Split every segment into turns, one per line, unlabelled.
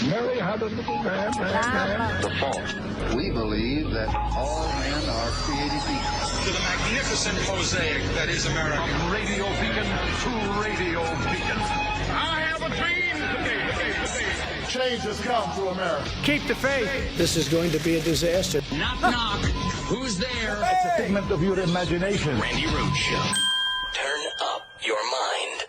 Mary had a little lamb.
The fault. We believe that all men are created equal.
To the magnificent mosaic that is America.
From radio beacon to radio beacon. I have a dream today. Change has come to America.
Keep the faith.
This is going to be a disaster.
Knock, knock. Who's there?
It's a figment of your imagination.
Randi Rhodes Show. Turn up your mind.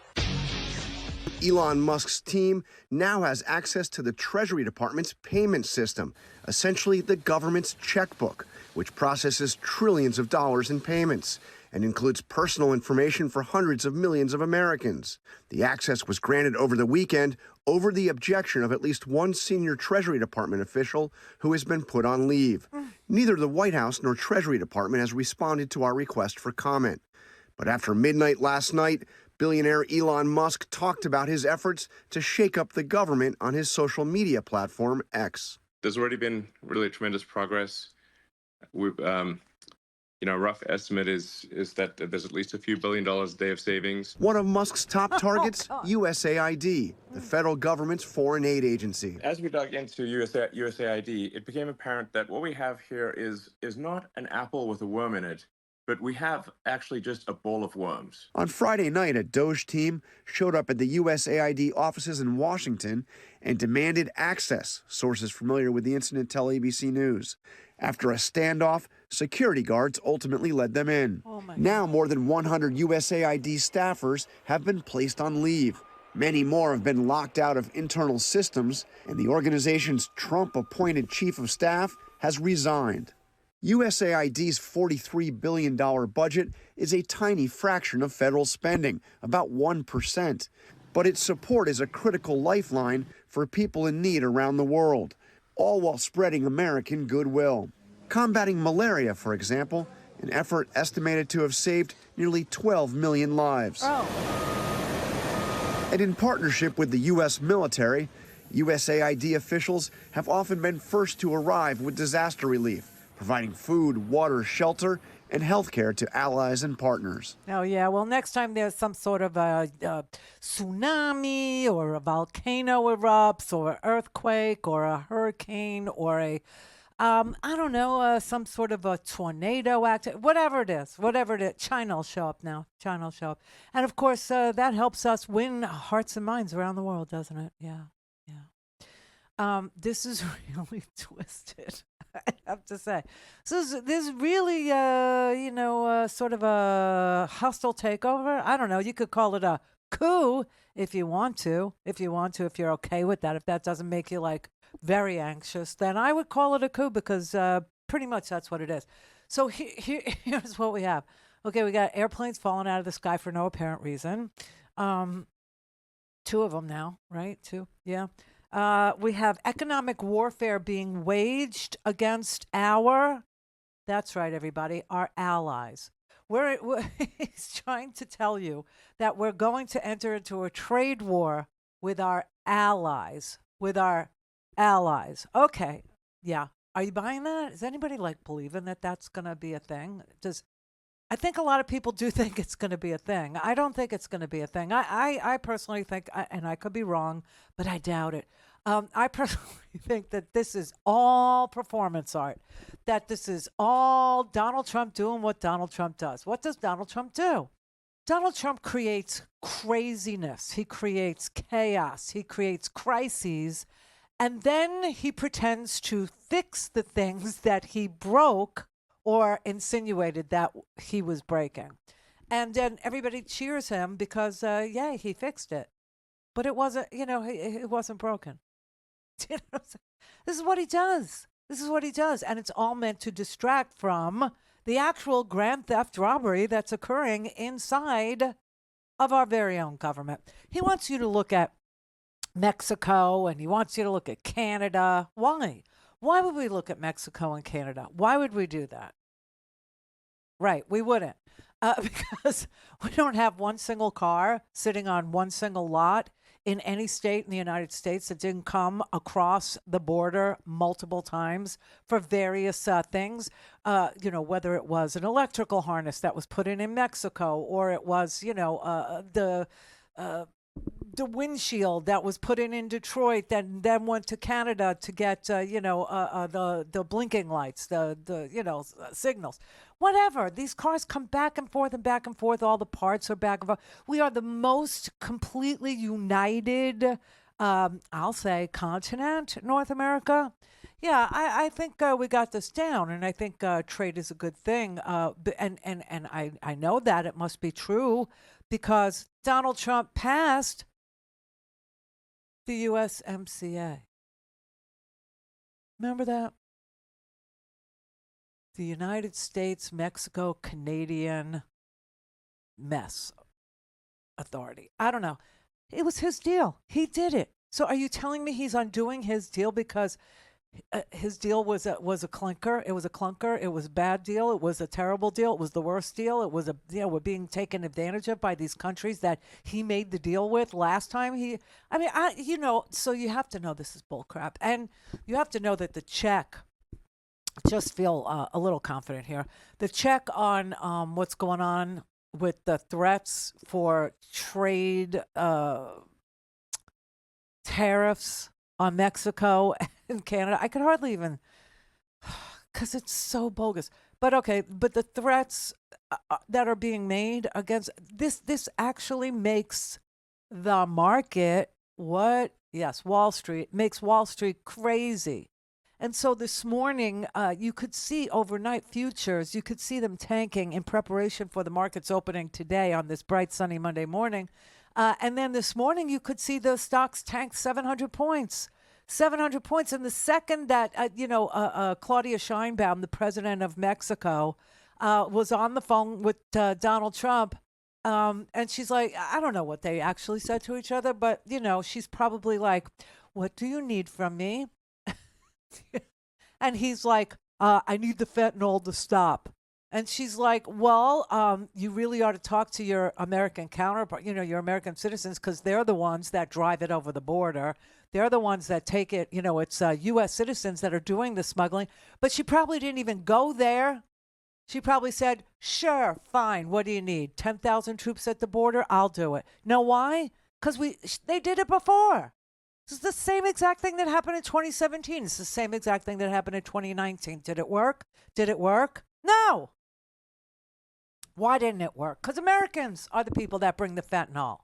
Elon Musk's team now has access to the Treasury Department's payment system, essentially the government's checkbook, which processes trillions of dollars in payments and includes personal information for hundreds of millions of Americans. The access was granted over the weekend over the objection of at least one senior Treasury Department official who has been put on leave. Neither the White House nor Treasury Department has responded to our request for comment. But after midnight last night, billionaire Elon Musk talked about his efforts to shake up the government on his social media platform, X.
There's already been really tremendous progress. We've, rough estimate is that there's at least a few $1 billion a day of savings.
One of Musk's top targets, USAID, the federal government's foreign aid agency.
As we dug into USAID, it became apparent that what we have here is not an apple with a worm in it, but we have actually just a bowl of worms.
On Friday night, a Doge team showed up at the USAID offices in Washington and demanded access, sources familiar with the incident tell ABC News. After a standoff, security guards ultimately led them in. Now, more than 100 USAID staffers have been placed on leave. Many more have been locked out of internal systems, and the organization's Trump-appointed chief of staff has resigned. USAID's $43 billion budget is a tiny fraction of federal spending, about 1%. But its support is a critical lifeline for people in need around the world, all while spreading American goodwill. Combating malaria, for example, an effort estimated to have saved nearly 12 million lives. And in partnership with the U.S. military, USAID officials have often been first to arrive with disaster relief, providing food, water, shelter, and health care to allies and partners.
Oh, yeah. Well, next time there's some sort of a tsunami or a volcano erupts or an earthquake or a hurricane or some sort of a tornado whatever it is, China will show up now. China will show up. And, of course, that helps us win hearts and minds around the world, doesn't it? Yeah. This is really twisted, I have to say. So this really, sort of a hostile takeover. I don't know. You could call it a coup if you want to, if you're okay with that. If that doesn't make you, very anxious, then I would call it a coup because pretty much that's what it is. So here's what we have. Okay, we got airplanes falling out of the sky for no apparent reason. 2 of them now, right? 2, yeah. We have economic warfare being waged against that's right, everybody, our allies. He's trying to tell you that we're going to enter into a trade war with our allies, Okay, yeah. Are you buying that? Is anybody believing that that's going to be a thing? I think a lot of people do think it's going to be a thing. I don't think it's going to be a thing. I personally think, and I could be wrong, but I doubt it. I personally think that this is all performance art, that this is all Donald Trump doing what Donald Trump does. What does Donald Trump do? Donald Trump creates craziness. He creates chaos. He creates crises. And then he pretends to fix the things that he broke or insinuated that he was breaking. And then everybody cheers him because, he fixed it. But it wasn't, it wasn't broken. This is what he does. And it's all meant to distract from the actual grand theft robbery that's occurring inside of our very own government. He wants you to look at Mexico and he wants you to look at Canada. Why? Why would we look at Mexico and Canada? Why would we do that? Right, we wouldn't. Because we don't have one single car sitting on one single lot in any state in the United States that didn't come across the border multiple times for various things, whether it was an electrical harness that was put in Mexico or it was, the windshield that was put in Detroit, that then went to Canada to get the blinking lights, the signals, whatever. These cars come back and forth and back and forth. All the parts are back and forth. We are the most completely united, I'll say, continent, North America. Yeah, I think we got this down, and I think trade is a good thing. And I know that it must be true because Donald Trump passed the USMCA. Remember that? The United States, Mexico, Canadian Mess Authority. I don't know. It was his deal. He did it. So are you telling me he's undoing his deal because his deal was a clinker? It was a clunker. It was a bad deal. It was a terrible deal. It was the worst deal. It was we're being taken advantage of by these countries that he made the deal with last time. So you have to know this is bullcrap, and you have to know that the check. Just feel a little confident here. The check on what's going on with the threats for trade tariffs on Mexico and Canada. I could hardly even, because it's so bogus. But the threats that are being made against this actually makes the market what? Yes, Wall Street makes Wall Street crazy. And so this morning, you could see overnight futures, you could see them tanking in preparation for the markets opening today on this bright, sunny Monday morning. And then this morning, you could see the stocks tank 700 points. 700 points. And the second that, Claudia Sheinbaum, the president of Mexico, was on the phone with Donald Trump, and she's like, I don't know what they actually said to each other, but, she's probably like, what do you need from me? And he's like, I need the fentanyl to stop. And she's like, well, you really ought to talk to your American counterpart, your American citizens, because they're the ones that drive it over the border. They're the ones that take it. It's U.S. citizens that are doing the smuggling. But she probably didn't even go there. She probably said, sure, fine. What do you need? 10,000 troops at the border? I'll do it. Know why? Because they did it before. This is the same exact thing that happened in 2017. It's the same exact thing that happened in 2019. Did it work? Did it work? No. Why didn't it work? Because Americans are the people that bring the fentanyl.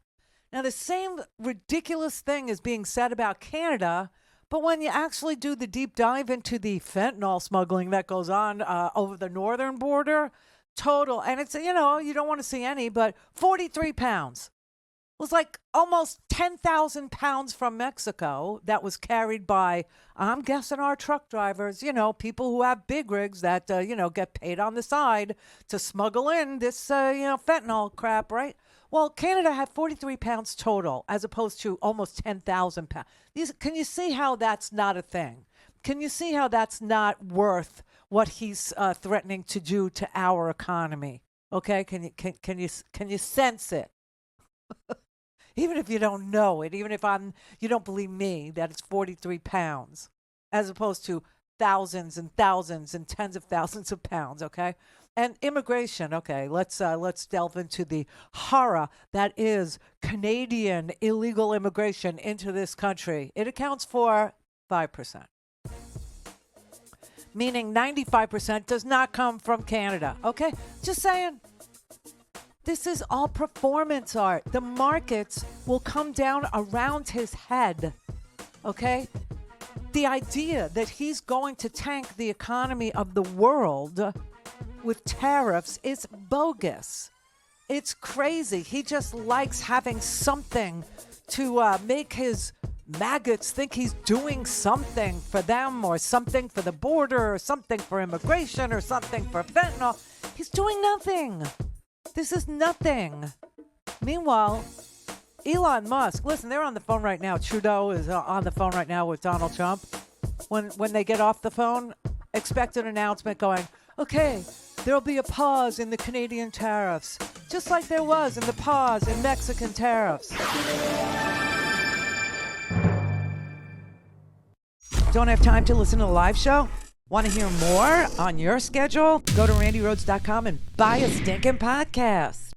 Now, the same ridiculous thing is being said about Canada, but when you actually do the deep dive into the fentanyl smuggling that goes on over the northern border, total, and it's, you don't want to see any, but 43 pounds. Was like almost 10,000 pounds from Mexico that was carried by, I'm guessing, our truck drivers, people who have big rigs that, get paid on the side to smuggle in this, fentanyl crap, right? Well, Canada had 43 pounds total as opposed to almost 10,000 pounds. Can you see how that's not a thing? Can you see how that's not worth what he's threatening to do to our economy? Okay, can you sense it? Even if you don't know it, even if you don't believe me that it's 43 pounds, as opposed to thousands and thousands and tens of thousands of pounds, okay? And immigration, okay, let's delve into the horror that is Canadian illegal immigration into this country. It accounts for 5%. Meaning 95% does not come from Canada, okay? Just saying. This is all performance art. The markets will come down around his head, okay? The idea that he's going to tank the economy of the world with tariffs is bogus. It's crazy. He just likes having something to make his maggots think he's doing something for them, or something for the border, or something for immigration, or something for fentanyl. He's doing nothing. This is nothing. Meanwhile, Elon Musk, listen, they're on the phone right now. Trudeau is on the phone right now with Donald Trump. When they get off the phone, expect an announcement going, okay, there'll be a pause in the Canadian tariffs, just like there was in the pause in Mexican tariffs. Don't have time to listen to the live show? Want to hear more on your schedule? Go to randyrhodes.com and buy a stinking podcast.